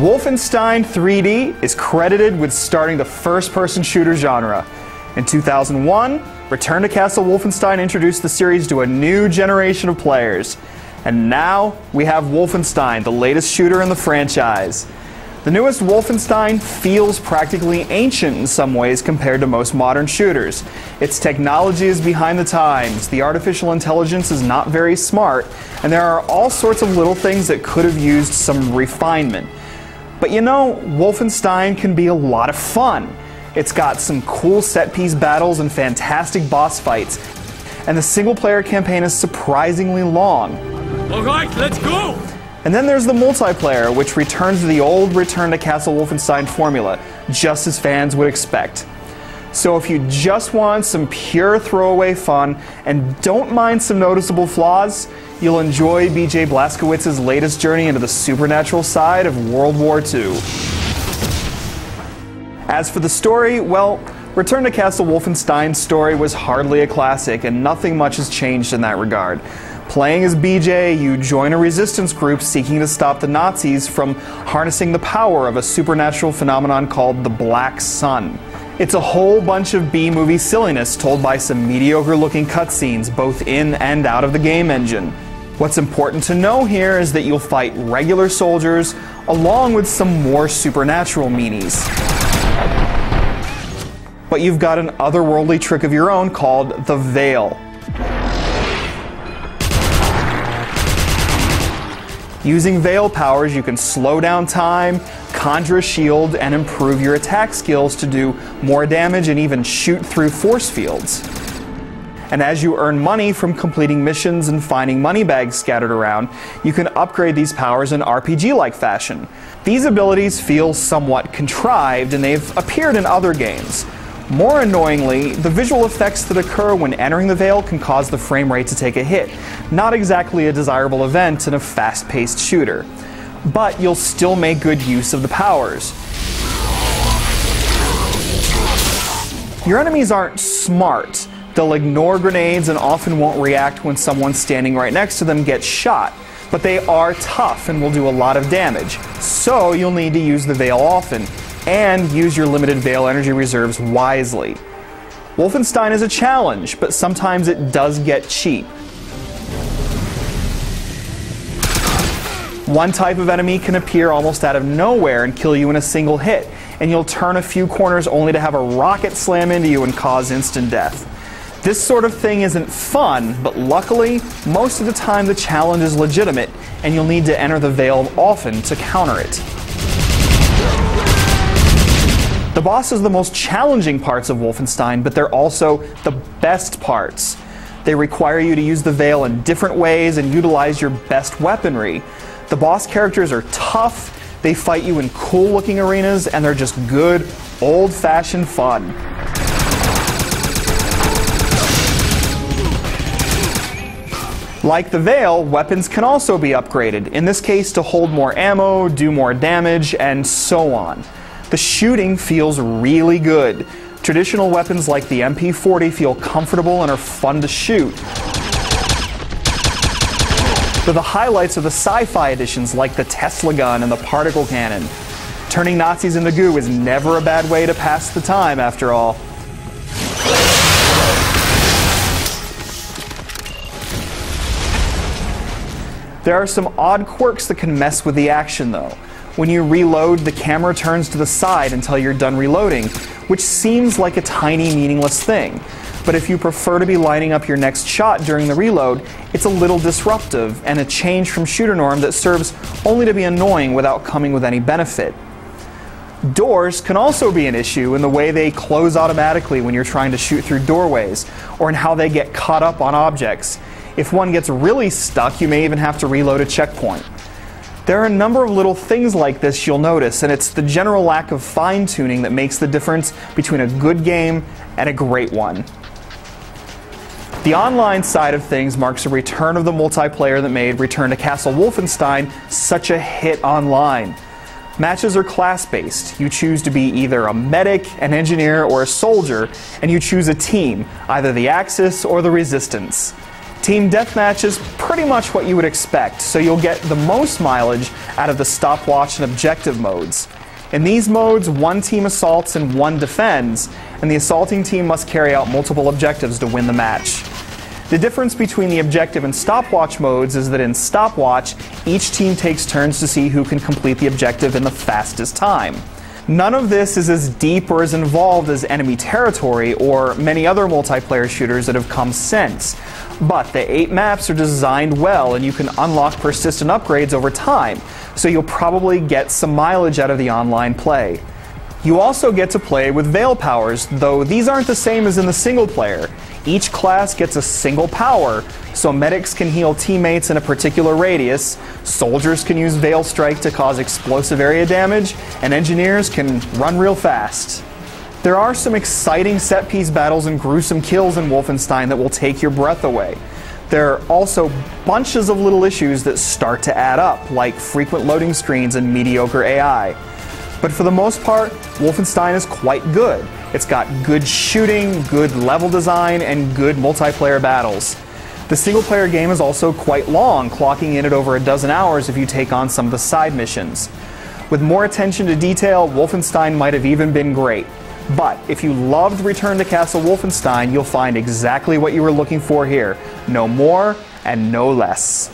Wolfenstein 3D is credited with starting the first-person shooter genre. In 2001, Return to Castle Wolfenstein introduced the series to a new generation of players. And now, we have Wolfenstein, the latest shooter in the franchise. The newest Wolfenstein feels practically ancient in some ways compared to most modern shooters. Its technology is behind the times, the artificial intelligence is not very smart, and there are all sorts of little things that could have used some refinement. But you know, Wolfenstein can be a lot of fun. It's got some cool set-piece battles and fantastic boss fights, and the single-player campaign is surprisingly long. Alright, let's go! And then there's the multiplayer, which returns to the old Return to Castle Wolfenstein formula, just as fans would expect. So if you just want some pure throwaway fun and don't mind some noticeable flaws, you'll enjoy BJ Blazkowicz's latest journey into the supernatural side of World War II. As for the story, well, Return to Castle Wolfenstein's story was hardly a classic, and nothing much has changed in that regard. Playing as BJ, you join a resistance group seeking to stop the Nazis from harnessing the power of a supernatural phenomenon called the Black Sun. It's a whole bunch of B-movie silliness told by some mediocre-looking cutscenes both in and out of the game engine. What's important to know here is that you'll fight regular soldiers along with some more supernatural meanies. But you've got an otherworldly trick of your own called the Veil. Using Veil powers, you can slow down time, conjure a shield, and improve your attack skills to do more damage and even shoot through force fields. And as you earn money from completing missions and finding money bags scattered around, you can upgrade these powers in RPG-like fashion. These abilities feel somewhat contrived, and they've appeared in other games. More annoyingly, the visual effects that occur when entering the Veil can cause the frame rate to take a hit. Not exactly a desirable event in a fast-paced shooter. But you'll still make good use of the powers. Your enemies aren't smart. They'll ignore grenades and often won't react when someone standing right next to them gets shot. But they are tough and will do a lot of damage. So you'll need to use the Veil often, and use your limited Veil energy reserves wisely. Wolfenstein is a challenge, but sometimes it does get cheap. One type of enemy can appear almost out of nowhere and kill you in a single hit, and you'll turn a few corners only to have a rocket slam into you and cause instant death. This sort of thing isn't fun, but luckily, most of the time the challenge is legitimate, and you'll need to enter the Veil often to counter it. The bosses are the most challenging parts of Wolfenstein, but they're also the best parts. They require you to use the Veil in different ways and utilize your best weaponry. The boss characters are tough, they fight you in cool-looking arenas, and they're just good, old-fashioned fun. Like the Veil, weapons can also be upgraded, in this case to hold more ammo, do more damage, and so on. The shooting feels really good. Traditional weapons like the MP40 feel comfortable and are fun to shoot. But the highlights are the sci-fi editions like the Tesla gun and the particle cannon. Turning Nazis into goo is never a bad way to pass the time, after all. There are some odd quirks that can mess with the action, though. When you reload, the camera turns to the side until you're done reloading, which seems like a tiny, meaningless thing. But if you prefer to be lining up your next shot during the reload, it's a little disruptive and a change from shooter norm that serves only to be annoying without coming with any benefit. Doors can also be an issue in the way they close automatically when you're trying to shoot through doorways, or in how they get caught up on objects. If one gets really stuck, you may even have to reload a checkpoint. There are a number of little things like this you'll notice, and it's the general lack of fine-tuning that makes the difference between a good game and a great one. The online side of things marks a return of the multiplayer that made Return to Castle Wolfenstein such a hit online. Matches are class-based. You choose to be either a medic, an engineer, or a soldier, and you choose a team, either the Axis or the Resistance. Team deathmatch is pretty much what you would expect, so you'll get the most mileage out of the stopwatch and objective modes. In these modes, one team assaults and one defends, and the assaulting team must carry out multiple objectives to win the match. The difference between the objective and stopwatch modes is that in stopwatch, each team takes turns to see who can complete the objective in the fastest time. None of this is as deep or as involved as Enemy Territory or many other multiplayer shooters that have come since. But the 8 maps are designed well, and you can unlock persistent upgrades over time, so you'll probably get some mileage out of the online play. You also get to play with Veil powers, though these aren't the same as in the single player. Each class gets a single power, so medics can heal teammates in a particular radius, soldiers can use Veil Strike to cause explosive area damage, and engineers can run real fast. There are some exciting set-piece battles and gruesome kills in Wolfenstein that will take your breath away. There are also bunches of little issues that start to add up, like frequent loading screens and mediocre AI. But for the most part, Wolfenstein is quite good. It's got good shooting, good level design, and good multiplayer battles. The single-player game is also quite long, clocking in at over a dozen hours if you take on some of the side missions. With more attention to detail, Wolfenstein might have even been great. But if you loved Return to Castle Wolfenstein, you'll find exactly what you were looking for here. No more and no less.